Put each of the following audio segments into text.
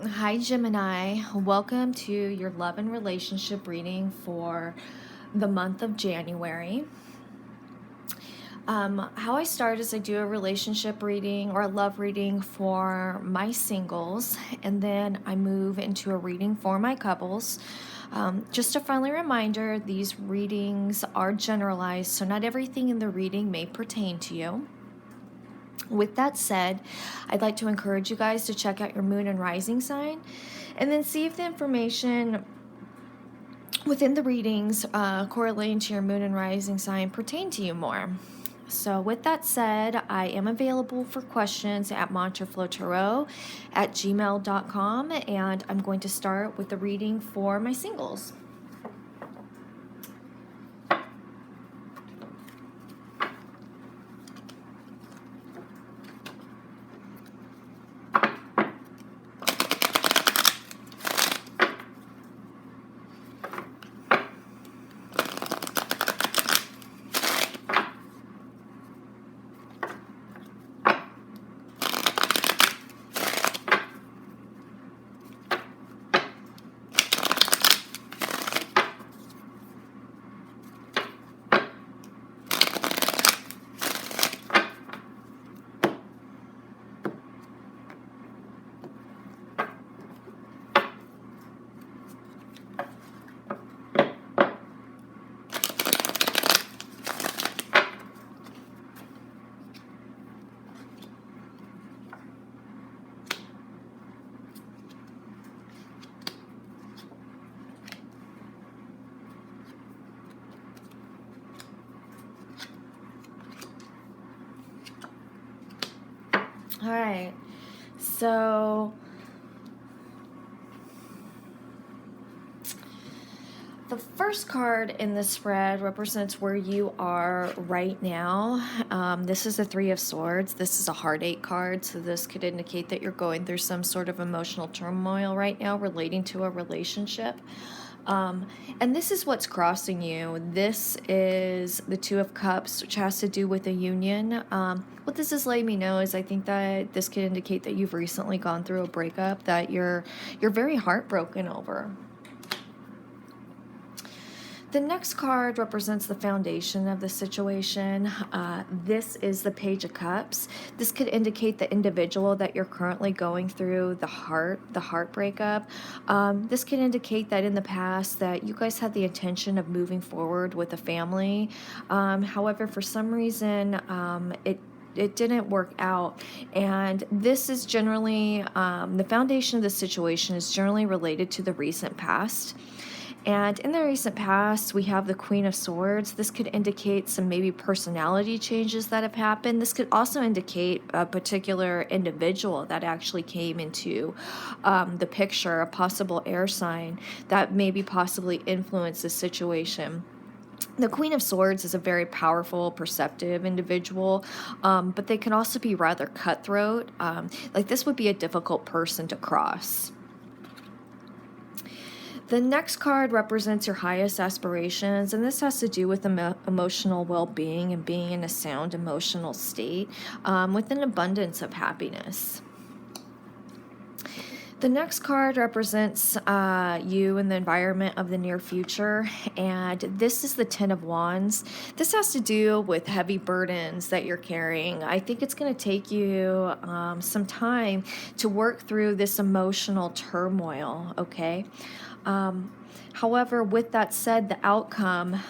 Hi, Gemini. Welcome to your love and relationship reading for the month of January. How I start is I do a relationship reading or a love reading for my singles, and then I move into a reading for my couples. Just a friendly reminder, these readings are generalized, so not everything in the reading may pertain to you. With that said, I'd like to encourage you guys to check out your moon and rising sign and then see if the information within the readings correlating to your moon and rising sign pertain to you more. So with that said, I am available for questions at mantraflowtarot@gmail.com, and I'm going to start with the reading for my singles. All right, so the first card in the spread represents where you are right now. This is the Three of Swords. This is a heartache card, so this could indicate that you're going through some sort of emotional turmoil right now relating to a relationship. And this is what's crossing you. This is the Two of Cups, which has to do with a union. What this is letting me know is I think that this could indicate that you've recently gone through a breakup that you're very heartbroken over. The next card represents the foundation of the situation. This is the Page of Cups. This could indicate the individual that you're currently going through the heart breakup. This could indicate that in the past that you guys had the intention of moving forward with a family. However, for some reason, it didn't work out, and this is generally the foundation of the situation is generally related to the recent past. And in the recent past, we have the Queen of Swords. This could indicate some maybe personality changes that have happened. This could also indicate a particular individual that actually came into the picture, a possible air sign that maybe possibly influenced the situation. The Queen of Swords is a very powerful, perceptive individual, but they can also be rather cutthroat. Like this would be a difficult person to cross. The next card represents your highest aspirations, and this has to do with emotional well-being and being in a sound emotional state with an abundance of happiness. The next card represents you and the environment of the near future, and this is the Ten of Wands. This has to do with heavy burdens that you're carrying. I think it's going to take you some time to work through this emotional turmoil, okay? However, with that said, the outcome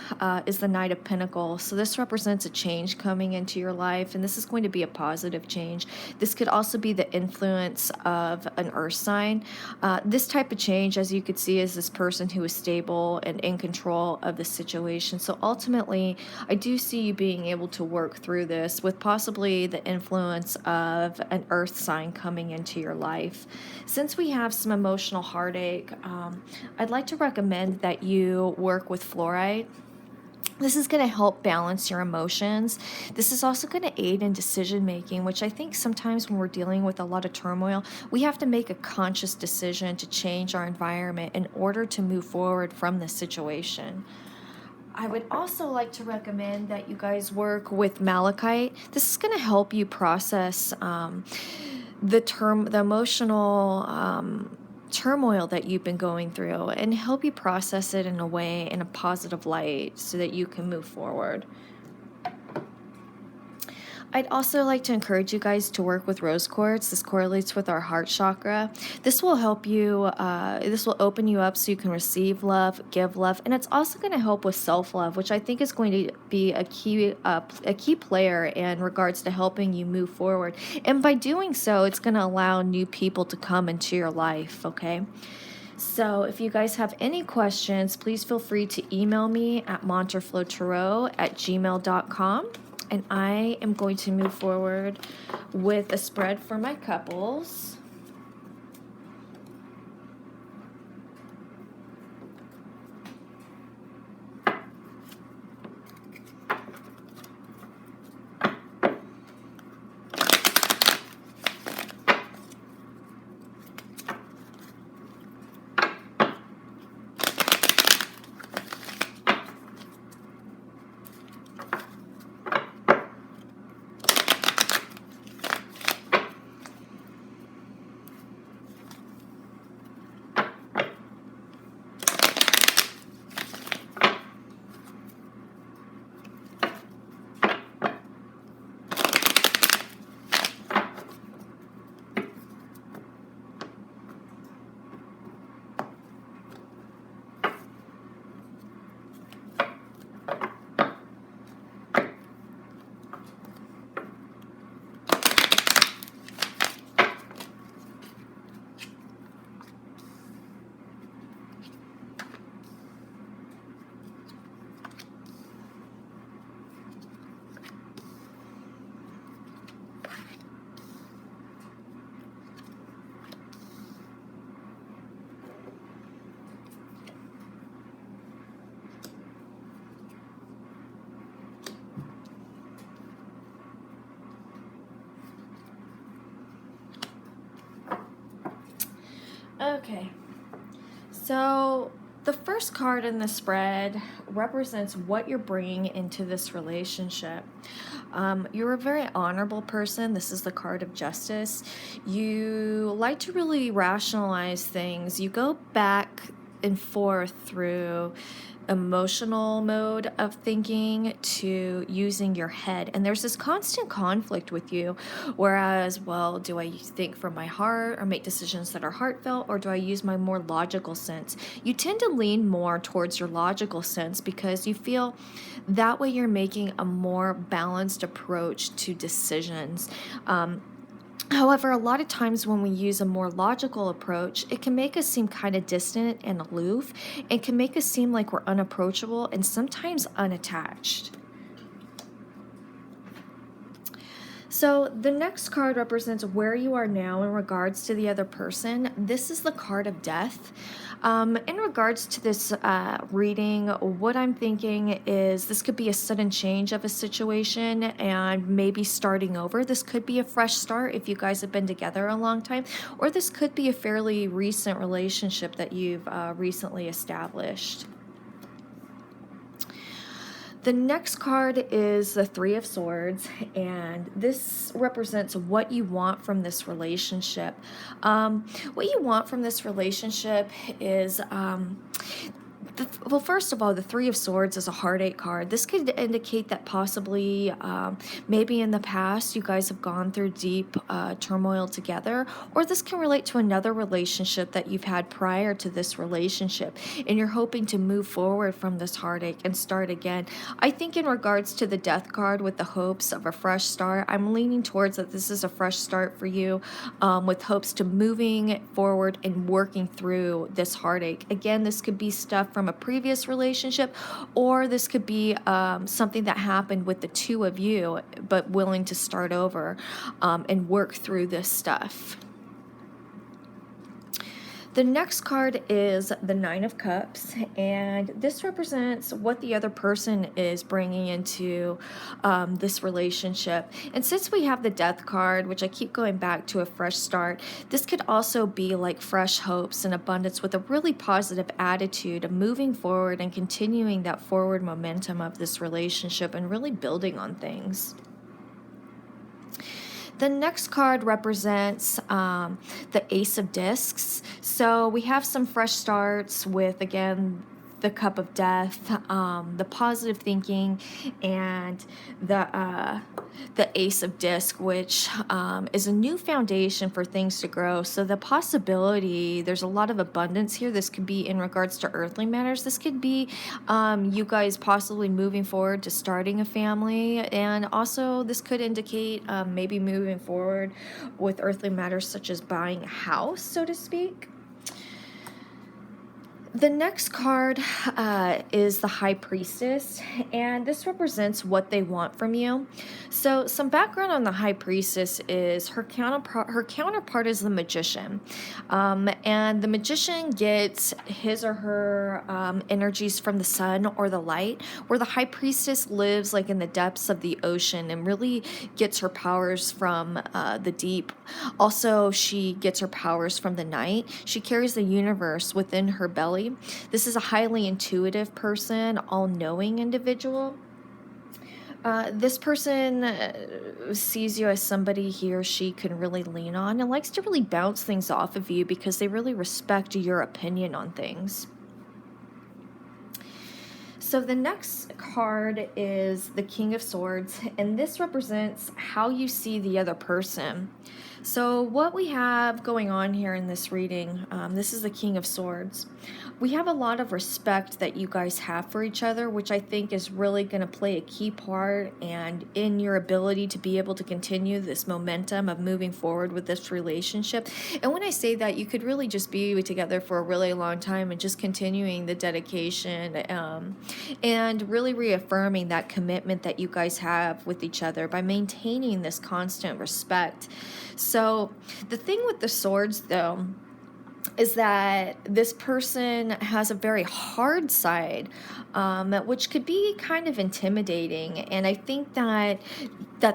is the Knight of Pentacles. So this represents a change coming into your life, and this is going to be a positive change. This could also be the influence of an earth sign. This type of change, as you could see, is this person who is stable and in control of the situation. So ultimately, I do see you being able to work through this with possibly the influence of an earth sign coming into your life. Since we have some emotional heartache, I'd like to recommend that you work with fluorite. This is going to help balance your emotions. This is also going to aid in decision making, which I think sometimes when we're dealing with a lot of turmoil, we have to make a conscious decision to change our environment in order to move forward from this situation. I would also like to recommend that you guys work with malachite. This is going to help you process the emotional turmoil that you've been going through and help you process it in a way, in a positive light, so that you can move forward. I'd also like to encourage you guys to work with rose quartz. This correlates with our heart chakra. This will help you, this will open you up so you can receive love, give love, and it's also going to help with self-love, which I think is going to be a key player in regards to helping you move forward. And by doing so, it's going to allow new people to come into your life, okay? So if you guys have any questions, please feel free to email me at montreflowtarot@gmail.com. And I am going to move forward with a spread for my couples. Okay, so the first card in the spread represents what you're bringing into this relationship. You're a very honorable person. This is the card of justice. You like to really rationalize things. You go back and forth through emotional mode of thinking to using your head, and there's this constant conflict with you, whereas, well, do I think from my heart or make decisions that are heartfelt, or do I use my more logical sense? You tend to lean more towards your logical sense because you feel that way you're making a more balanced approach to decisions. However, a lot of times when we use a more logical approach, it can make us seem kind of distant and aloof, and can make us seem like we're unapproachable and sometimes unattached. So the next card represents where you are now in regards to the other person. This is the card of death. In regards to this reading, what I'm thinking is this could be a sudden change of a situation and maybe starting over. This could be a fresh start if you guys have been together a long time, or this could be a fairly recent relationship that you've recently established. The next card is the Three of Swords, and this represents what you want from this relationship. What you want from this relationship is well, first of all, the Three of Swords is a heartache card. This could indicate that possibly, maybe in the past, you guys have gone through deep turmoil together, or this can relate to another relationship that you've had prior to this relationship, and you're hoping to move forward from this heartache and start again. I think in regards to the Death card with the hopes of a fresh start, I'm leaning towards that this is a fresh start for you, with hopes to moving forward and working through this heartache. Again, this could be stuff from a previous relationship, or this could be something that happened with the two of you, but willing to start over and work through this stuff. The next card is the Nine of Cups, and this represents what the other person is bringing into this relationship. And since we have the Death card, which I keep going back to a fresh start, this could also be like fresh hopes and abundance with a really positive attitude of moving forward and continuing that forward momentum of this relationship and really building on things. The next card represents the Ace of Discs. So we have some fresh starts with, again, the Cup of Death, the positive thinking, and the Ace of Disc, which is a new foundation for things to grow. So the possibility, there's a lot of abundance here. This could be in regards to earthly matters. This could be you guys possibly moving forward to starting a family, and also this could indicate maybe moving forward with earthly matters such as buying a house, so to speak. The next card is the High Priestess, and this represents what they want from you. So some background on the High Priestess is her counterpart is the Magician. And the Magician gets his or her energies from the sun or the light, where the High Priestess lives like in the depths of the ocean and really gets her powers from the deep. Also, she gets her powers from the night. She carries the universe within her belly. This is a highly intuitive person, all-knowing individual. This person sees you as somebody he or she can really lean on and likes to really bounce things off of you because they really respect your opinion on things. So the next card is the King of Swords, and this represents how you see the other person. So what we have going on here in this reading, this is the King of Swords. We have a lot of respect that you guys have for each other, which I think is really going to play a key part and in your ability to be able to continue this momentum of moving forward with this relationship. And when I say that, you could really just be together for a really long time and just continuing the dedication and really reaffirming that commitment that you guys have with each other by maintaining this constant respect. So the thing with the swords, though, is that this person has a very hard side, which could be kind of intimidating. And I think that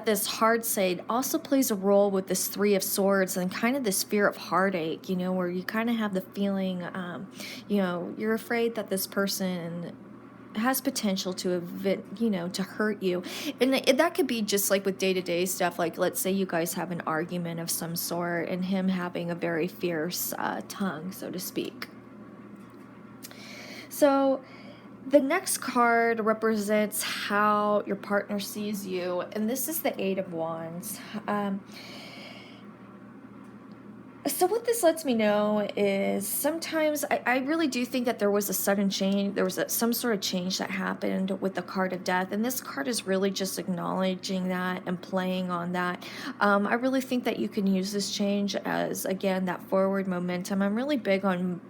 this hard side also plays a role with this Three of Swords and kind of this fear of heartache, where you kind of have the feeling, you're afraid that this person has potential to to hurt you. And that could be just like with day-to-day stuff, like let's say you guys have an argument of some sort and him having a very fierce tongue, so to speak. So the next card represents how your partner sees you, and this is the Eight of Wands. So what this lets me know is sometimes I really do think that there was a sudden change. There was some sort of change that happened with the card of death. And this card is really just acknowledging that and playing on that. I really think that you can use this change as, again, that forward momentum. I'm really big on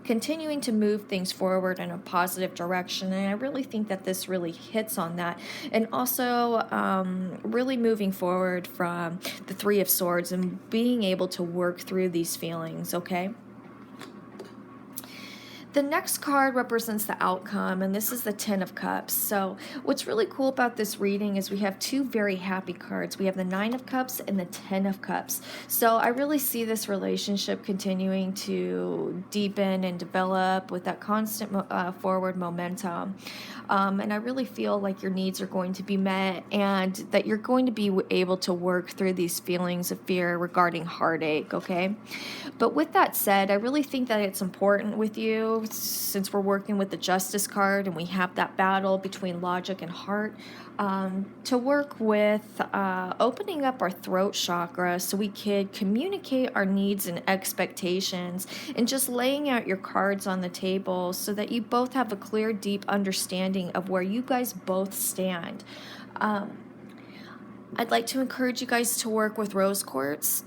continuing to move things forward in a positive direction, and I really think that this really hits on that. And also really moving forward from the Three of Swords and being able to work through these feelings, okay? The next card represents the outcome, and this is the Ten of Cups. So what's really cool about this reading is we have two very happy cards. We have the Nine of Cups and the Ten of Cups. So I really see this relationship continuing to deepen and develop with that constant forward momentum. And I really feel like your needs are going to be met and that you're going to be able to work through these feelings of fear regarding heartache, okay? But with that said, I really think that it's important with you, since we're working with the Justice card and we have that battle between logic and heart, to work with opening up our throat chakra so we could communicate our needs and expectations, and just laying out your cards on the table so that you both have a clear, deep understanding of where you guys both stand. I'd like to encourage you guys to work with rose quartz.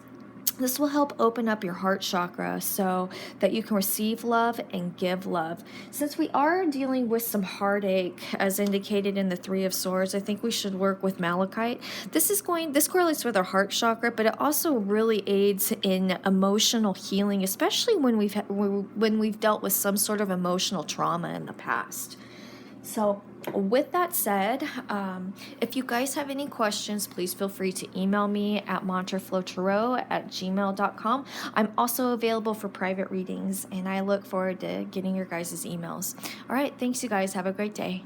This will help open up your heart chakra so that you can receive love and give love. Since we are dealing with some heartache, as indicated in the Three of Swords, I think we should work with malachite. This correlates with our heart chakra, but it also really aids in emotional healing, especially when we've dealt with some sort of emotional trauma in the past. So with that said, if you guys have any questions, please feel free to email me at mantraflowtarot@gmail.com. I'm also available for private readings, and I look forward to getting your guys' emails. All right, thanks you guys. Have a great day.